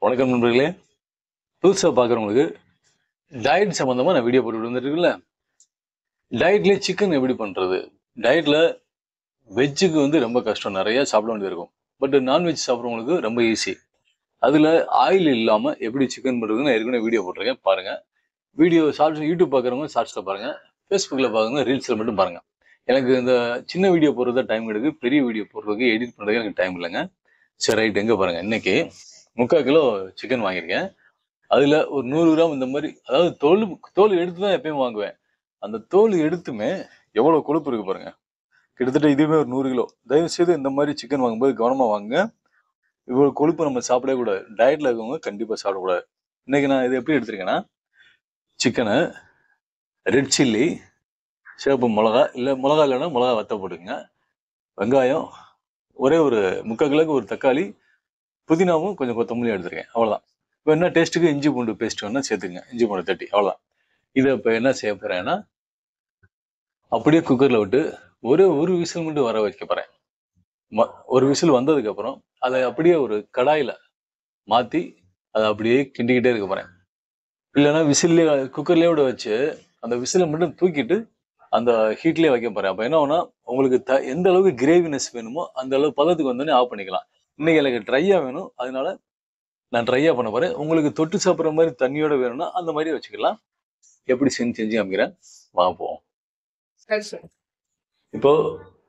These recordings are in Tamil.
வணக்கம் நண்பர்களே. புதுசாக பார்க்குறவங்களுக்கு டயட் சம்மந்தமாக நான் வீடியோ போட்டு வந்துருக்குல்ல. டயட்லேயே சிக்கன் எப்படி பண்ணுறது? டயட்டில் வெஜ்ஜுக்கு ரொம்ப கஷ்டம், நிறையா சாப்பிட வேண்டியது இருக்கும். பட் நான்வெஜ் சாப்பிட்றவங்களுக்கு ரொம்ப ஈஸி. அதில் ஆயில் இல்லாமல் எப்படி சிக்கன் பண்ணுறதுன்னு நான் ஏற்கனவே வீடியோ போட்டிருக்கேன், பாருங்கள். வீடியோ ஷார்ட்ஸ் யூடியூப் பார்க்குறவங்க ஷார்ட்ஸில் பாருங்கள், ஃபேஸ்புக்கில் பார்க்குறவங்க ரீல்ஸில் மட்டும் பாருங்கள். எனக்கு இந்த சின்ன வீடியோ போடுறது தான் டைம் எடுக்குது, பெரிய வீடியோ போடுறதுக்கு எடிட் பண்ணுறதுக்கு எனக்கு டைம் இல்லைங்க. சரி ரைட், எங்கே பாருங்கள், இன்னைக்கு 3/4 கிலோ சிக்கன் வாங்கியிருக்கேன். அதில் ஒரு 100 கிராம் இந்த மாதிரி, அதாவது தோல் எடுத்து தான் எப்பயும் வாங்குவேன். அந்த தோல் எடுத்துமே எவ்வளோ கொழுப்பு இருக்கு பாருங்க. கிட்டத்தட்ட இதுவே ஒரு 100 கிலோ. தயவுசெய்து இந்த மாதிரி சிக்கன் வாங்கும்போது கவனமாக வாங்குங்க. இவ்வளோ கொழுப்பு நம்ம சாப்பிடவே கூடாது. டயட்டில் இருக்கவங்க கண்டிப்பாக சாப்பிடக்கூடாது. இன்னைக்கு நான் இது எப்படி எடுத்திருக்கேன்னா, சிக்கனை, ரெட் சில்லி, சிவப்பு மிளகா, இல்லை மிளகா இல்லைன்னா மிளகா வத்த போட்டுக்கங்க, வெங்காயம், ஒரே ஒரு 3/4 கிலோக்கு ஒரு தக்காளி, புதினாவும் கொஞ்சம் கொத்தமல்லியும் எடுத்திருக்கேன். அவ்வளோதான். இப்போ என்ன டேஸ்ட்டுக்கு இஞ்சி பூண்டு பேஸ்ட் வேணால் சேர்த்துக்குங்க, இஞ்சி பூண்டு தட்டி, அவ்வளோதான். இதை இப்போ என்ன செய்ய போகிறேன்னா, அப்படியே குக்கரில் விட்டு ஒரு விசில் மட்டும் வர வைக்க போகிறேன். ஒரு விசில் வந்ததுக்கப்புறம் அதை அப்படியே ஒரு கடாயில் மாற்றி அதை அப்படியே கிண்டிக்கிட்டே இருக்க போகிறேன். இல்லைன்னா விசில்லே குக்கர்லேயே விட வச்சு அந்த விசிலை மட்டும் தூக்கிட்டு அந்த ஹீட்லேயே வைக்க போகிறேன். அப்போ என்ன ஆகுனா, உங்களுக்கு எந்த அளவுக்கு கிரேவினஸ் வேணுமோ அந்த அளவுக்கு பதத்துக்கு வந்தோடனே ஆஃப் பண்ணிக்கலாம். இன்னைக்கு எனக்கு ட்ரையாக வேணும், அதனால நான் ட்ரையாக பண்ண போகிறேன். உங்களுக்கு தொட்டு சாப்பிட்ற மாதிரி தண்ணியோட வேணும்னா அந்த மாதிரி வச்சுக்கலாம். எப்படி செஞ்சு காமிக்கிறேன், பார்ப்போம். இப்போ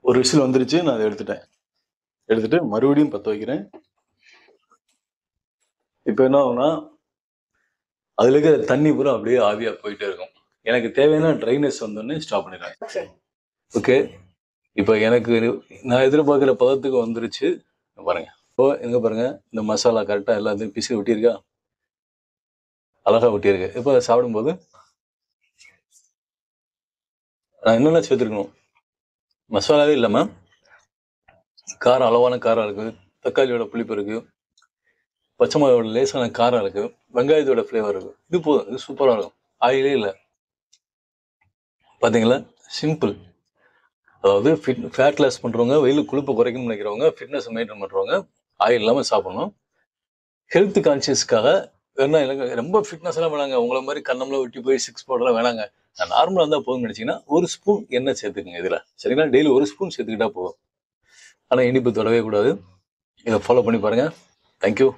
ஒரு விசில் வந்துருச்சு, நான் அதை எடுத்துட்டு மறுபடியும் பற்ற வைக்கிறேன். இப்போ என்ன ஆகும்னா, அதுல இருக்க தண்ணி பூரா அப்படியே ஆவியா போயிட்டே இருக்கும். எனக்கு தேவையான ட்ரைனஸ் வந்தோடனே ஸ்டாப் பண்ணிடுவேன். ஓகே, இப்போ எனக்கு நான் எதிர்பார்க்குற பதத்துக்கு வந்துருச்சு பாருங்க. இப்போ எங்க பாருங்க, இந்த மசாலா கரெக்டாக எல்லாத்தையும் பிசி ஒட்டியிருக்கா, அழகா ஒட்டியிருக்கு. இப்போ அதை சாப்பிடும்போது நான் என்னென்ன சேர்த்துருக்கணும், மசாலாவே இல்லாமல் காரம், அளவான காரம் இருக்குது, தக்காளியோட புளிப்பு இருக்குது, பச்சை மிளகாயோட லேசான காரம் இருக்குது, வெங்காயத்தோட ஃப்ளேவர் இருக்குது. இது போதும், இது சூப்பராக இருக்கும். ஆயிலே இல்லை, பார்த்தீங்களா, சிம்பிள். அதாவது ஃபேட் லாஸ் பண்ணுறவங்க, வெயில் கொழுப்பை குறைக்கணும்னு நினைக்கிறவங்க, ஃபிட்னஸ் மெயின்டைன் பண்ணுறவங்க ஆயில் இல்லாமல் சாப்பிடணும். ஹெல்த் கான்சியஸ்க்காக வேணா, எனக்கு ரொம்ப ஃபிட்னஸ் எல்லாம் வேணாங்க, உங்களை மாதிரி கண்ணம்லாம் வெட்டி போய் 6 பவுடர்லாம் வேணாங்க, நான் நார்மலாக இருந்தால் போதும்னு நினச்சிங்கன்னா ஒரு ஸ்பூன் எண்ணெய் சேர்த்துக்குங்க இதில், சரிங்களா? டெய்லி ஒரு ஸ்பூன் சேர்த்துக்கிட்டா போதும். ஆனால் இனிப்பு தொடவே கூடாது. இதை ஃபாலோ பண்ணி பாருங்கள். தேங்க்யூ.